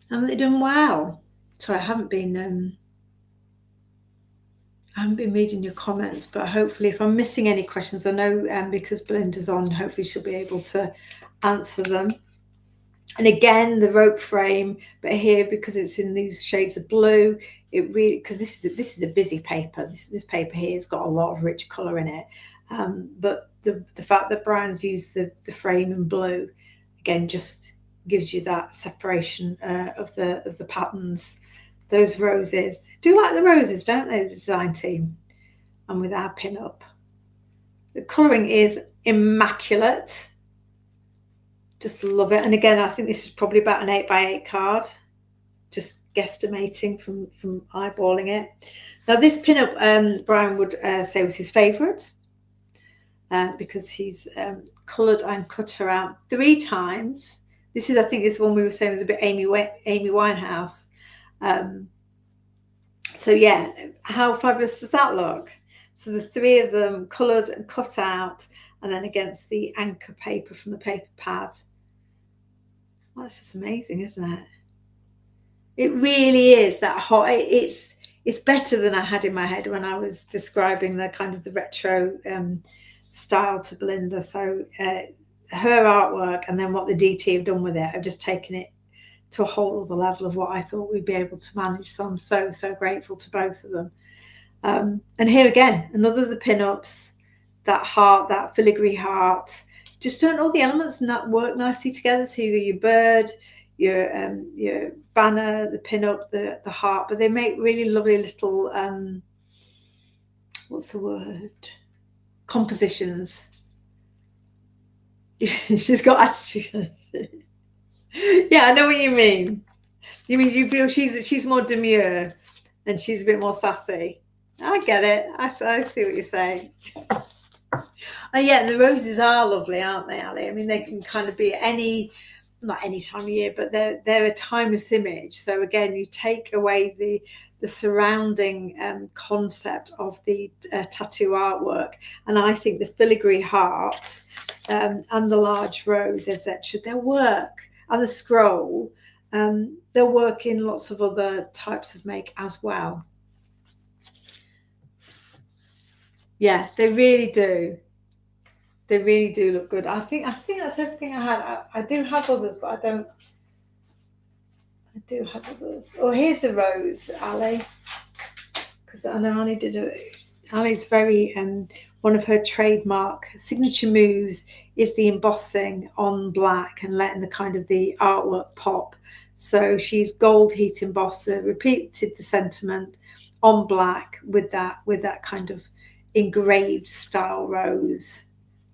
Haven't they done well? So I haven't been reading your comments, but hopefully if I'm missing any questions, I know because Belinda's on, hopefully she'll be able to answer them. And again, the rope frame, but here, because it's in these shades of blue, it really, because this is a busy paper. This paper here has got a lot of rich colour in it. But the fact that Brian's used the frame in blue, again, just gives you that separation of the patterns. Those roses, do like the roses, don't they, the design team? And with our pin-up, the colouring is immaculate. Just love it. And again, I think this is probably about an 8x8 card, just guesstimating from eyeballing it. Now this pin-up, Brian would say was his favourite because he's coloured and cut her out 3 times. This is, I think this one we were saying was a bit Amy Winehouse. So yeah, how fabulous does that look? So the 3 of them coloured and cut out, and then against the anchor paper from the paper pad. That's just amazing, isn't it? It really is that hot. It's better than I had in my head when I was describing the kind of the retro style to Belinda. So her artwork and then what the DT have done with it, I've just taken it to a whole other level of what I thought we'd be able to manage. So I'm so grateful to both of them. And here again, another of the pin-ups, that heart, that filigree heart, just don't all the elements and that work nicely together. So your bird, your banner, the pin-up, the heart, but they make really lovely little what's the word? Compositions. She's got attitude. Yeah, I know what you mean. You mean you feel she's more demure and she's a bit more sassy. I get it. I see what you're saying. And yeah, the roses are lovely, aren't they, Ali? I mean, they can kind of be not any time of year, but they're a timeless image. So again, you take away the surrounding concept of the tattoo artwork. And I think the filigree hearts and the large rose, etc., their work, and the scroll, they'll work in lots of other types of make as well. Yeah, they really do. They really do look good. I think that's everything I had. I do have others, but I do have others. Oh, here's the rose, Ali, because I know Ali did it. Ali's very one of her trademark signature moves is the embossing on black and letting the kind of the artwork pop. So she's gold heat embosser, repeated the sentiment on black with that kind of engraved style rose.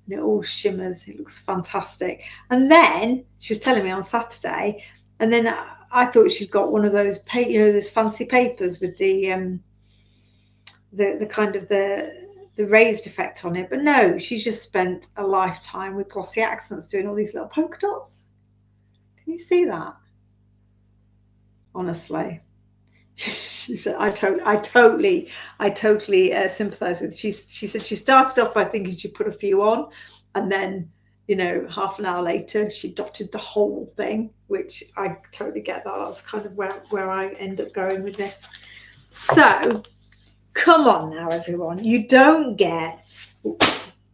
And it all shimmers. It looks fantastic. And then she was telling me on Saturday, and then I thought she'd got one of those those fancy papers with the kind of the raised effect on it. But no, she's just spent a lifetime with glossy accents doing all these little polka dots. Can you see that? Honestly. She said, I totally sympathise with. She said she started off by thinking she'd put a few on, and then, you know, half an hour later she dotted the whole thing, which I totally get that. That's kind of where I end up going with this. So come on now, everyone. You don't get...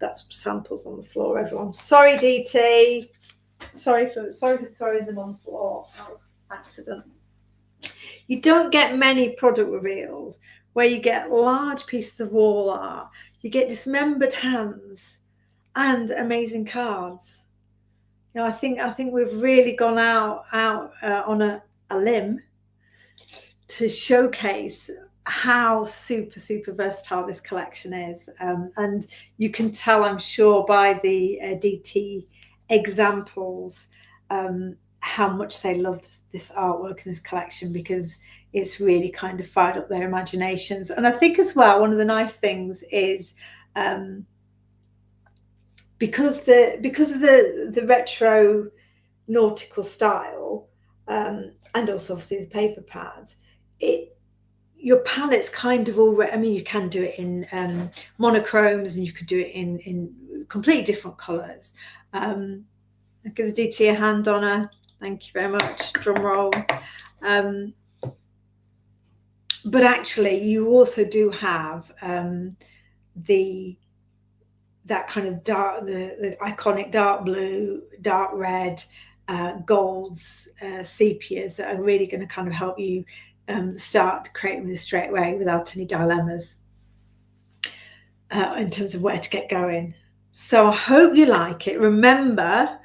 that's samples on the floor, everyone. Sorry, DT. Sorry for throwing them on the floor. That was an accident. You don't get many product reveals where you get large pieces of wall art, you get dismembered hands, and amazing cards. You know, I think we've really gone out on a limb to showcase how super versatile this collection is, and you can tell, I'm sure, by the DT examples how much they loved this artwork in this collection, because it's really kind of fired up their imaginations. And I think as well, one of the nice things is because of the retro nautical style, and also obviously the paper pads, your palette's kind of already, I mean, you can do it in monochromes, and you could do it in completely different colours. I'll give the DT a hand on her. Thank you very much. Drum roll. But actually, you also do have that kind of dark, the iconic dark blue, dark red, golds, sepias that are really going to kind of help you start creating this straight away without any dilemmas in terms of where to get going. So I hope you like it. Remember,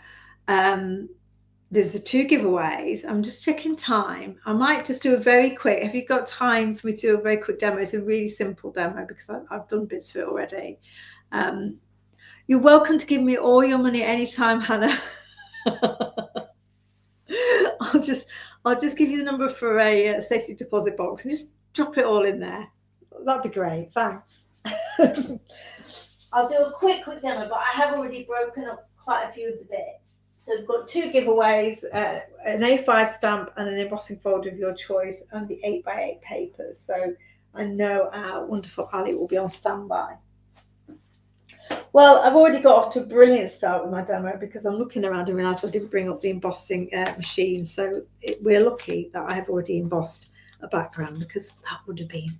there's the 2 giveaways. I'm just checking time. I might just do a very quick, have you got time for me to do a very quick demo? It's a really simple demo because I've done bits of it already. You're welcome to give me all your money anytime, Hannah. I'll just give you the number for a safety deposit box and just drop it all in there. That'd be great. Thanks. I'll do a quick demo, but I have already broken up quite a few of the bits. So we've got 2 giveaways, an A5 stamp and an embossing folder of your choice, and the 8x8 papers. So I know our wonderful Ali will be on standby. Well, I've already got off to a brilliant start with my demo because I'm looking around and realised I didn't bring up the embossing machine. So we're lucky that I have already embossed a background, because that would have been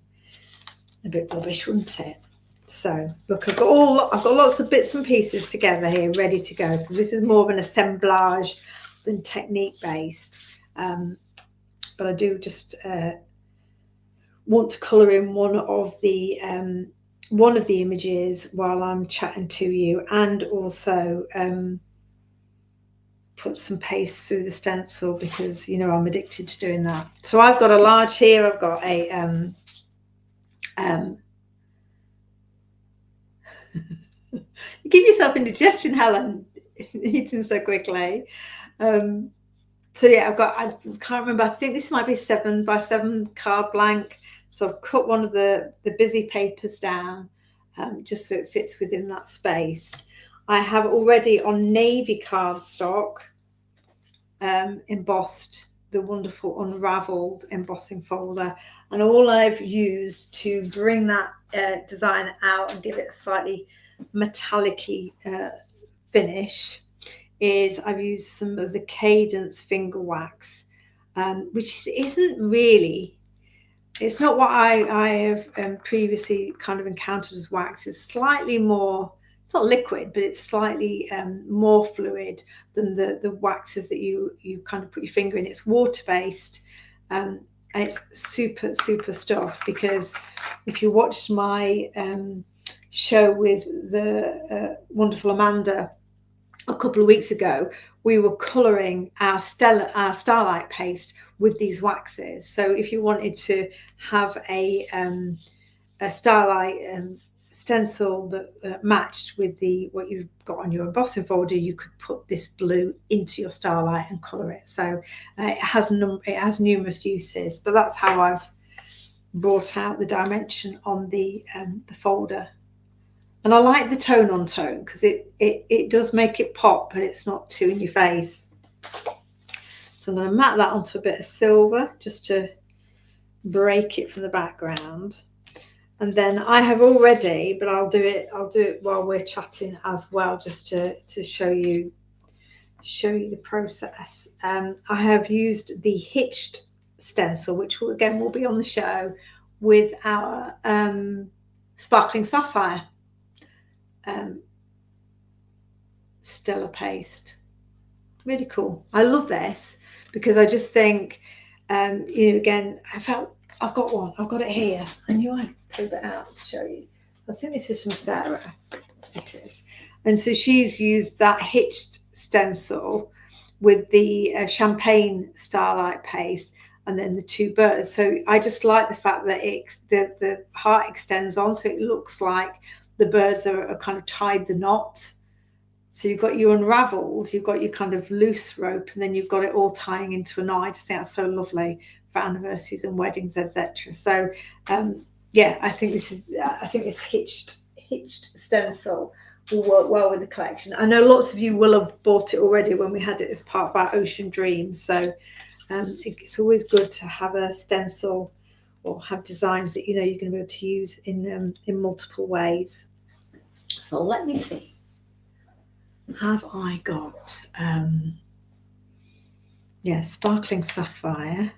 a bit rubbish, wouldn't it? So look, I've got lots of bits and pieces together here, ready to go. So this is more of an assemblage than technique based, but I do just want to colour in one of the images while I'm chatting to you, and also put some paste through the stencil, because you know I'm addicted to doing that. So I've got a large here. I've got a you give yourself indigestion, Helen, eating so quickly. So yeah, I can't remember, I think this might be 7x7 card blank. So I've cut one of the busy papers down, just so it fits within that space. I have already on navy cardstock embossed the wonderful unraveled embossing folder, And all I've used to bring that design out and give it a slightly metallic-y finish is I've used some of the Cadence finger wax, which isn't really, it's not what I have previously kind of encountered as wax. It's slightly more, it's not liquid, but it's slightly more fluid than the waxes that you kind of put your finger in. It's water-based, and it's super stuff, because if you watched my show with the wonderful Amanda a couple of weeks ago, we were colouring our Starlight paste with these waxes. So if you wanted to have a Starlight stencil that matched with what you've got on your embossing folder, you could put this blue into your Starlight and colour it. So it has numerous uses, but that's how I've brought out the dimension on the folder. And I like the tone on tone, because it does make it pop, but it's not too in your face. So I'm going to mat that onto a bit of silver just to break it from the background. And then I have already, but I'll do it while we're chatting as well, just to show you the process. I have used the Hitched stencil, which will be on the show, with our Sparkling Sapphire Stella paste. Really cool. I love this because I just think, again, I've got one. I've got it here. I knew I'd pull it out to show you. I think this is from Sarah. It is. And so she's used that Hitched stencil with the champagne Starlight paste, and then the two birds. So I just like the fact that the heart extends on, so it looks like the birds are kind of tied the knot. So you've got your unraveled, you've got your kind of loose rope, and then you've got it all tying into a knot. I just think that's so lovely for anniversaries and weddings, etc. So yeah, I think this hitched stencil will work well with the collection. I know lots of you will have bought it already when we had it as part of our Ocean Dreams. So it's always good to have a stencil or have designs that you're going to be able to use in multiple ways. So let me see. Have I got Sparkling Sapphire?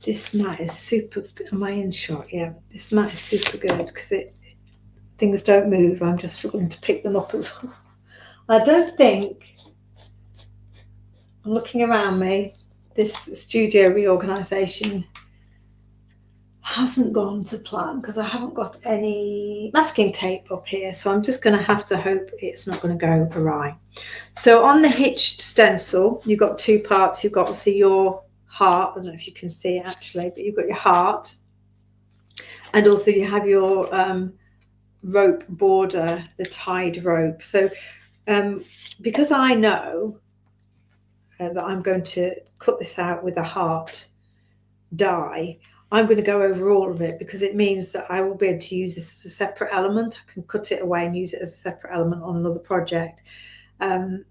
This mat is super. Am I in shot? Yeah, this mat is super good because things don't move. I'm just struggling to pick them up as well. I don't think, I'm looking around me, this studio reorganisation hasn't gone to plan because I haven't got any masking tape up here, so I'm just going to have to hope it's not going to go awry. So on the Hitched stencil, you've got two parts. You've got obviously your heart. I don't know if you can see it actually, but you've got your heart, and also you have your rope border, the tied rope. So because I know that I'm going to cut this out with a heart die, I'm going to go over all of it because it means that I will be able to use this as a separate element. I can cut it away and use it as a separate element on another project. And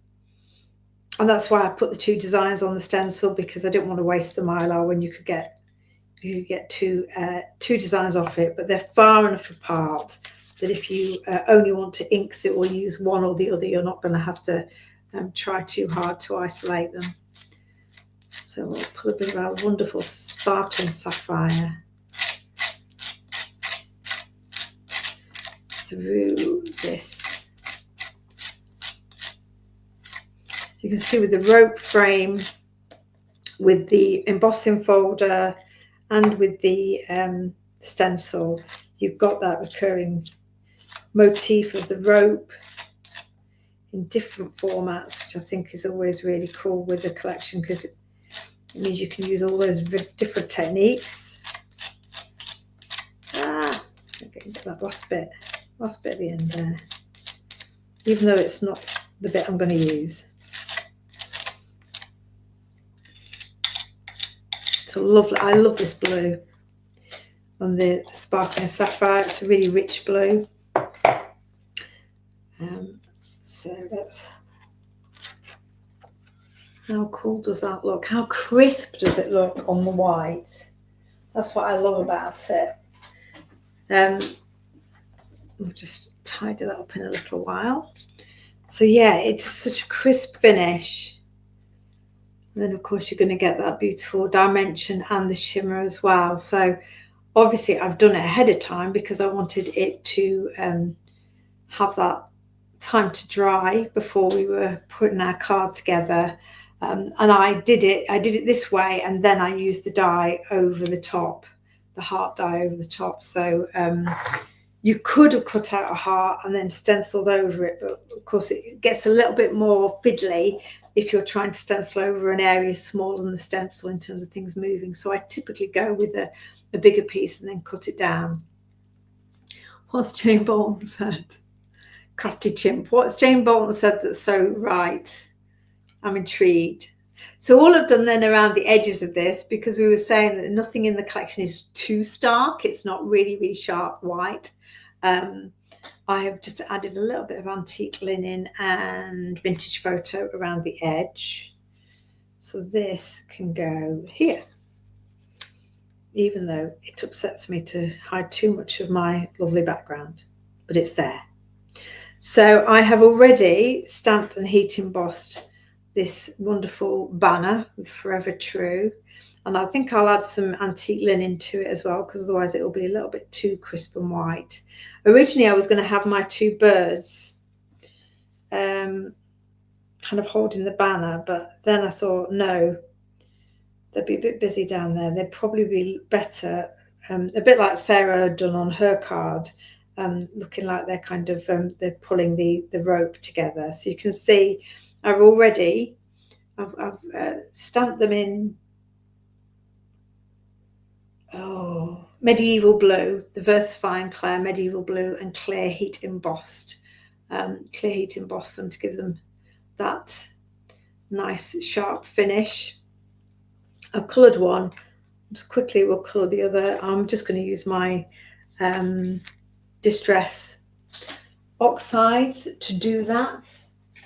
that's why I put the two designs on the stencil, because I didn't want to waste the Mylar when you could get two designs off it, but they're far enough apart that if you only want to inks it or use one or the other, you're not going to have to try too hard to isolate them. So we'll put a bit of our wonderful Sparkling Sapphire through this. So you can see with the rope frame, with the embossing folder, and with the stencil, you've got that recurring motif of the rope in different formats, which I think is always really cool with the collection, because it means you can use all those different techniques. I'm getting to that last bit at the end there, even though it's not the bit I'm going to use. It's lovely. I love this blue on the Sparkling Sapphire. It's a really rich blue. So that's, how cool does that look? How crisp does it look on the white? That's what I love about it. We'll just tidy that up in a little while. So yeah, it's just such a crisp finish. And then of course you're going to get that beautiful dimension and the shimmer as well. So obviously I've done it ahead of time because I wanted it to have that time to dry before we were putting our card together. And I did it this way, and then I used the die over the top, the heart die over the top. So you could have cut out a heart and then stenciled over it, but of course it gets a little bit more fiddly if you're trying to stencil over an area smaller than the stencil in terms of things moving. So I typically go with a bigger piece and then cut it down. What's Jane Bolton said? Crafty Chimp. What's Jane Bolton said that's so right? I'm intrigued. So all I've done then around the edges of this, because we were saying that nothing in the collection is too stark, it's not really sharp white. I have just added a little bit of antique linen and vintage photo around the edge. So this can go here, even though it upsets me to hide too much of my lovely background, but it's there. So I have already stamped and heat embossed this wonderful banner with Forever True, and I think I'll add some antique linen to it as well, because otherwise it will be a little bit too crisp and white. Originally I was going to have my two birds kind of holding the banner, but then I thought no, they'd be a bit busy down there. They'd probably be better, a bit like Sarah had done on her card, looking like they're kind of they're pulling the rope together. So you can see I've stamped them in medieval blue, the VersaFine Claire medieval blue, and clear heat embossed. Clear heat embossed them to give them that nice sharp finish. I've coloured one. Just quickly we'll colour the other. I'm just going to use my Distress oxides to do that.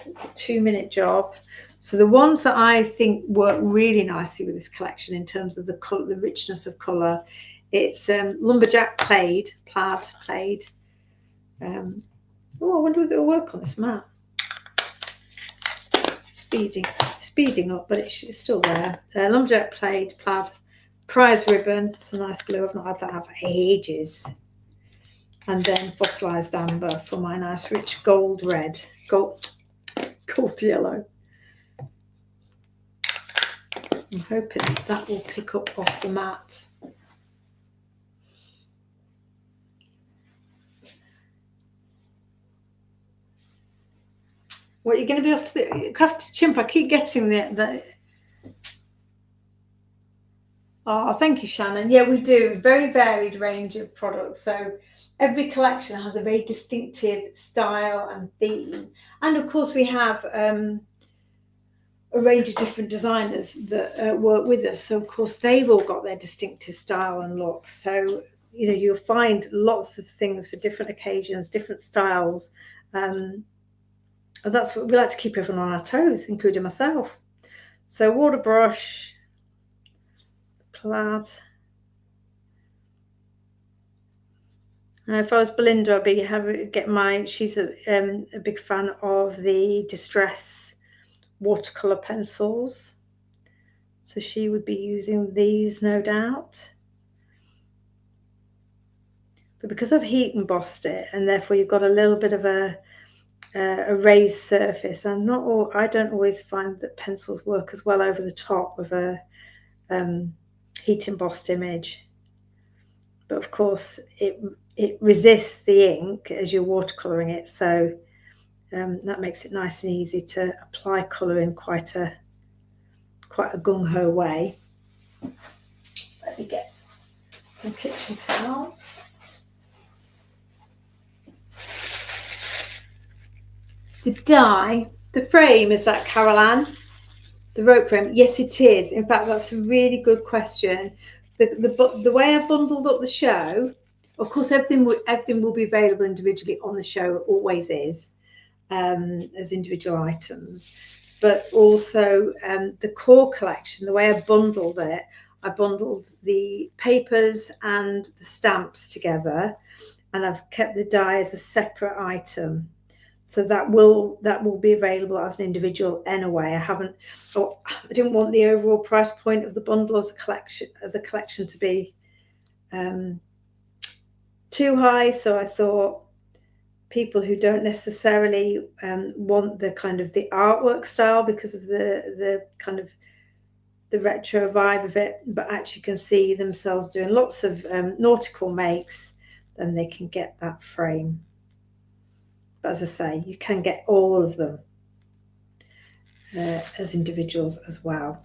It's a 2-minute job. So the ones that I think work really nicely with this collection in terms of the colour, the richness of colour, it's lumberjack plaid. I wonder if it'll work on this mat. Speeding up, but it's still there. Lumberjack plaid, plaid, prize ribbon. It's a nice blue. I've not had that for ages. And then fossilized amber for my nice rich gold red, gold yellow. I'm hoping that will pick up off the mat. What, you're going to be off to the Crafty Chimp? I keep getting the Oh, thank you, Shannon. Yeah, we do. Very varied range of products. So every collection has a very distinctive style and theme. And of course, we have a range of different designers that work with us. So of course, they've all got their distinctive style and look. So, you know, you'll find lots of things for different occasions, different styles. And that's what we like to keep everyone on our toes, including myself. So water brush, plaid. If I was Belinda, I'd be she's a big fan of the Distress watercolor pencils, so she would be using these, no doubt. But because I've heat embossed it, and therefore you've got a little bit of a raised surface, I don't always find that pencils work as well over the top of a heat embossed image. But of course, it resists the ink as you're watercoloring it, so that makes it nice and easy to apply colour in quite a gung-ho way. Let me get some kitchen towel. The die, the frame, is that Carol Ann? The rope frame? Yes, it is. In fact, that's a really good question. The way I bundled up the show, of course, everything will be available individually on the show. It always is, as individual items. But also the core collection, the way I bundled it, I bundled the papers and the stamps together, and I've kept the die as a separate item. So that will be available as an individual anyway. I didn't want the overall price point of the bundle as a collection to be too high. So I thought people who don't necessarily want the kind of the artwork style because of the kind of the retro vibe of it, but actually can see themselves doing lots of nautical makes, then they can get that frame. But as I say, you can get all of them as individuals as well.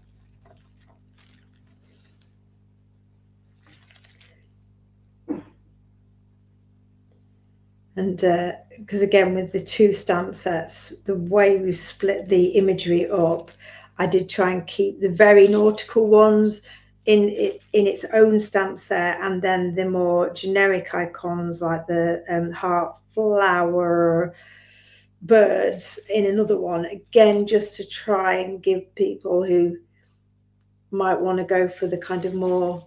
And because again, with the 2 stamp sets, the way we split the imagery up, I did try and keep the very nautical ones in its own stamp set, and then the more generic icons like the heart, flower, birds in another one, again just to try and give people who might want to go for the kind of more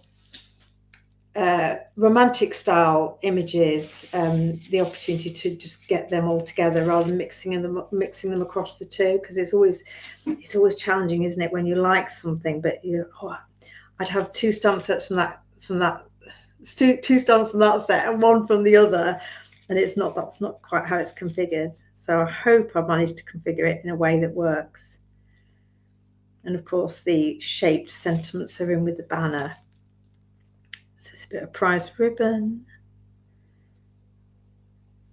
romantic style images the opportunity to just get them all together rather than mixing them across the 2, because it's always challenging, isn't it, when you like something but I'd have 2 stamp sets from that 2 stamps from that set and 1 from the other, and that's not quite how it's configured. So I hope I've managed to configure it in a way that works. And of course the shaped sentiments are in with the banner. So it's a bit of prize ribbon.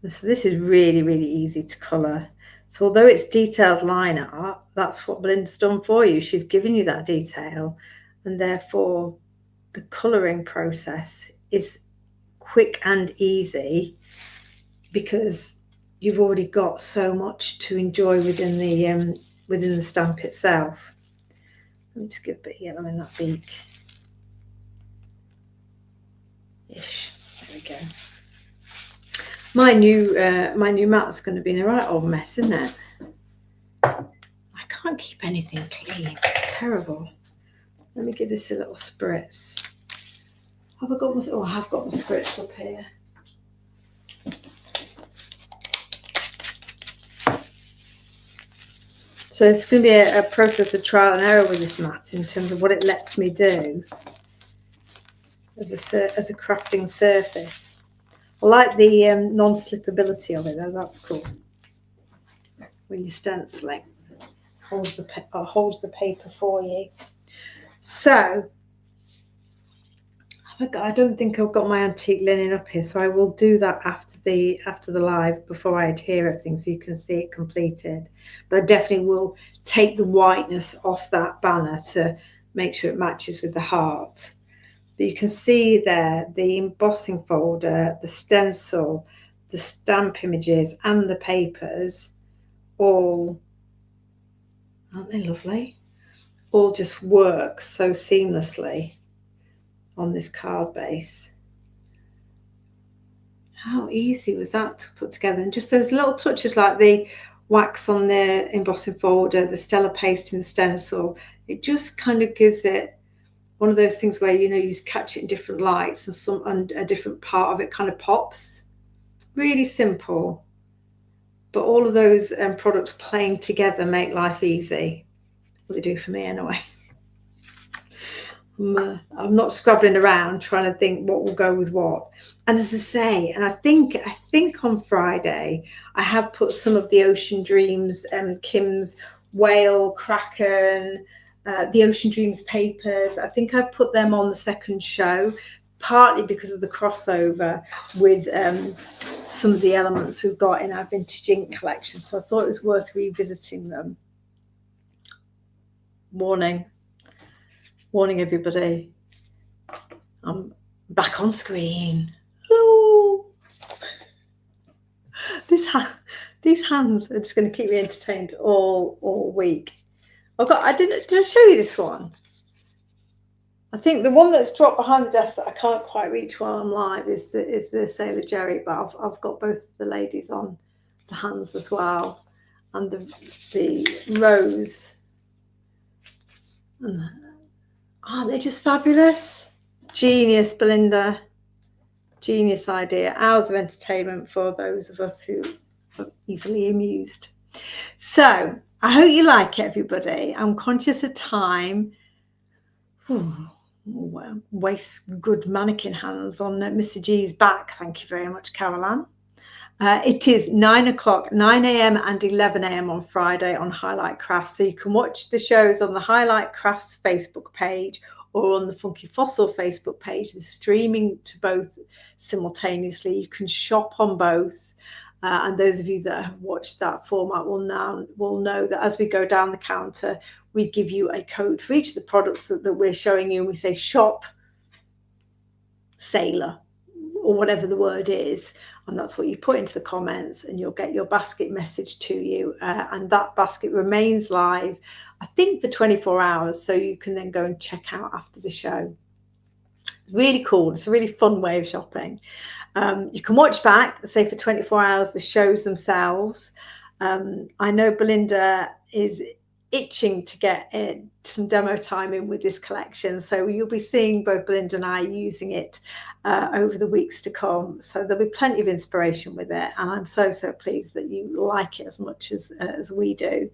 So this is really, really easy to colour. So although it's detailed line art, that's what Belinda's done for you. She's given you that detail, and therefore the colouring process is quick and easy because you've already got so much to enjoy within the stamp itself. Let me just give a bit of yellow in that beak. Ish. There we go. My new mat's going to be in a right old mess, isn't it? I can't keep anything clean. It's terrible. Let me give this a little spritz. Have I got my? Oh, I have got my spritz up here. So it's going to be a process of trial and error with this mat in terms of what it lets me do as a crafting surface. I like the non-slippability of it though. That's cool. When you're stenciling, holds the paper for you. So I don't think I've got my antique linen up here, so I will do that after the live before I adhere everything so you can see it completed. But I definitely will take the whiteness off that banner to make sure it matches with the heart. But you can see there the embossing folder, the stencil, the stamp images and the papers, all, aren't they lovely? All just work so seamlessly on this card base. How easy was that to put together? And just those little touches like the wax on the embossing folder, the Stella paste in the stencil, it just kind of gives it one of those things where you catch it in different lights and a different part of it kind of pops. Really simple, but all of those products playing together make life easy. What they do for me anyway. I'm not scrabbling around trying to think what will go with what. And as I say, and I think on Friday I have put some of the Ocean Dreams Kim's whale kraken, the Ocean Dreams papers. I think I've put them on the second show, partly because of the crossover with some of the elements we've got in our Vintage Ink collection. So I thought it was worth revisiting them. Warning everybody, I'm back on screen. Hello. These hands are just going to keep me entertained all week. Did I show you this one? I think the one that's dropped behind the desk that I can't quite reach while I'm live is the Sailor Jerry, but I've got both of the ladies on the hands as well, and the rose. And Aren't they just fabulous? Genius, Belinda. Genius idea. Hours of entertainment for those of us who are easily amused. So I hope you like it, everybody. I'm conscious of time. Well, waste good mannequin hands on Mr. G's back. Thank you very much, Caroline. It is 9 o'clock, 9 a.m. and 11 a.m. on Friday on Highlight Crafts. So you can watch the shows on the Highlight Crafts Facebook page or on the Funky Fossil Facebook page. They're streaming to both simultaneously. You can shop on both. And those of you that have watched that format will know that as we go down the counter, we give you a code for each of the products that we're showing you, and we say shop Sailor or whatever the word is, and that's what you put into the comments, and you'll get your basket message to you, and that basket remains live, I think, for 24 hours, so you can then go and check out after the show. Really cool. It's a really fun way of shopping. You can watch back, say, for 24 hours, the shows themselves. I know Belinda is itching to get some demo time in with this collection, so you'll be seeing both Belinda and I using it over the weeks to come. So there'll be plenty of inspiration with it, and I'm so pleased that you like it as much as we do.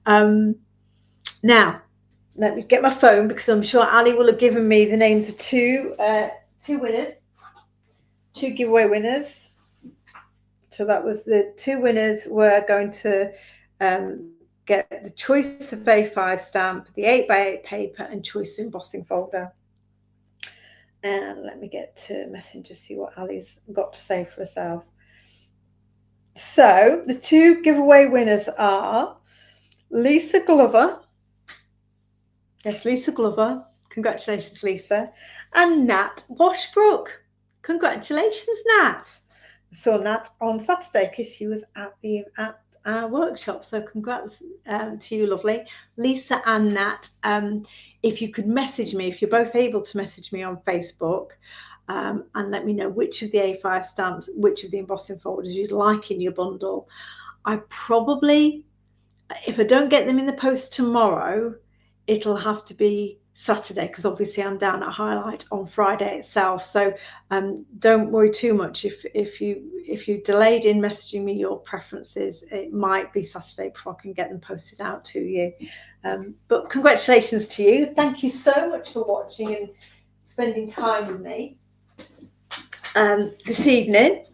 Now, let me get my phone, because I'm sure Ali will have given me the names of two winners. 2 giveaway winners. So that was the 2 winners were going to get the Choice of A5 stamp, the 8x8 paper, and Choice of embossing folder. And let me get to Messenger, see what Ali's got to say for herself. So the 2 giveaway winners are Lisa Glover. Yes, Lisa Glover. Congratulations, Lisa. And Nat Washbrook. Congratulations, Nat. I saw Nat on Saturday because she was at our workshop. So congrats to you, lovely. Lisa and Nat, if you could message me, if you're both able to message me on Facebook, and let me know which of the A5 stamps, which of the embossing folders you'd like in your bundle. I probably, if I don't get them in the post tomorrow, it'll have to be Saturday, because obviously I'm down at Highlight on Friday itself. So don't worry too much if you delayed in messaging me your preferences. It might be Saturday before I can get them posted out to you. But congratulations to you. Thank you so much for watching and spending time with me this evening.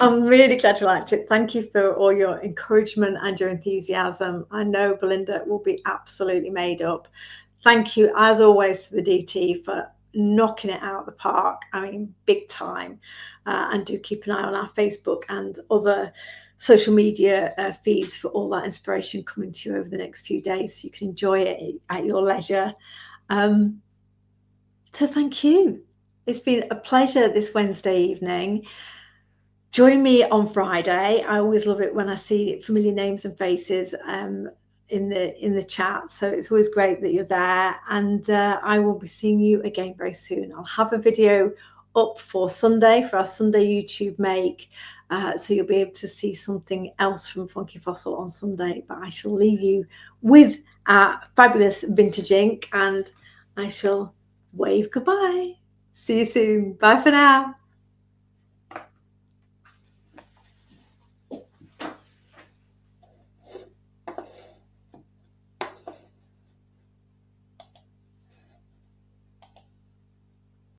I'm really glad you liked it. Thank you for all your encouragement and your enthusiasm. I know Belinda will be absolutely made up. Thank you, as always, to the DT for knocking it out of the park. I mean, big time. And do keep an eye on our Facebook and other social media feeds for all that inspiration coming to you over the next few days, so you can enjoy it at your leisure. So thank you. It's been a pleasure this Wednesday evening. Join me on Friday. I always love it when I see familiar names and faces in the chat, so it's always great that you're there, and I will be seeing you again very soon. I'll have a video up for Sunday, for our Sunday YouTube make, so you'll be able to see something else from Funky Fossil on Sunday, but I shall leave you with our fabulous vintage ink, and I shall wave goodbye. See you soon. Bye for now.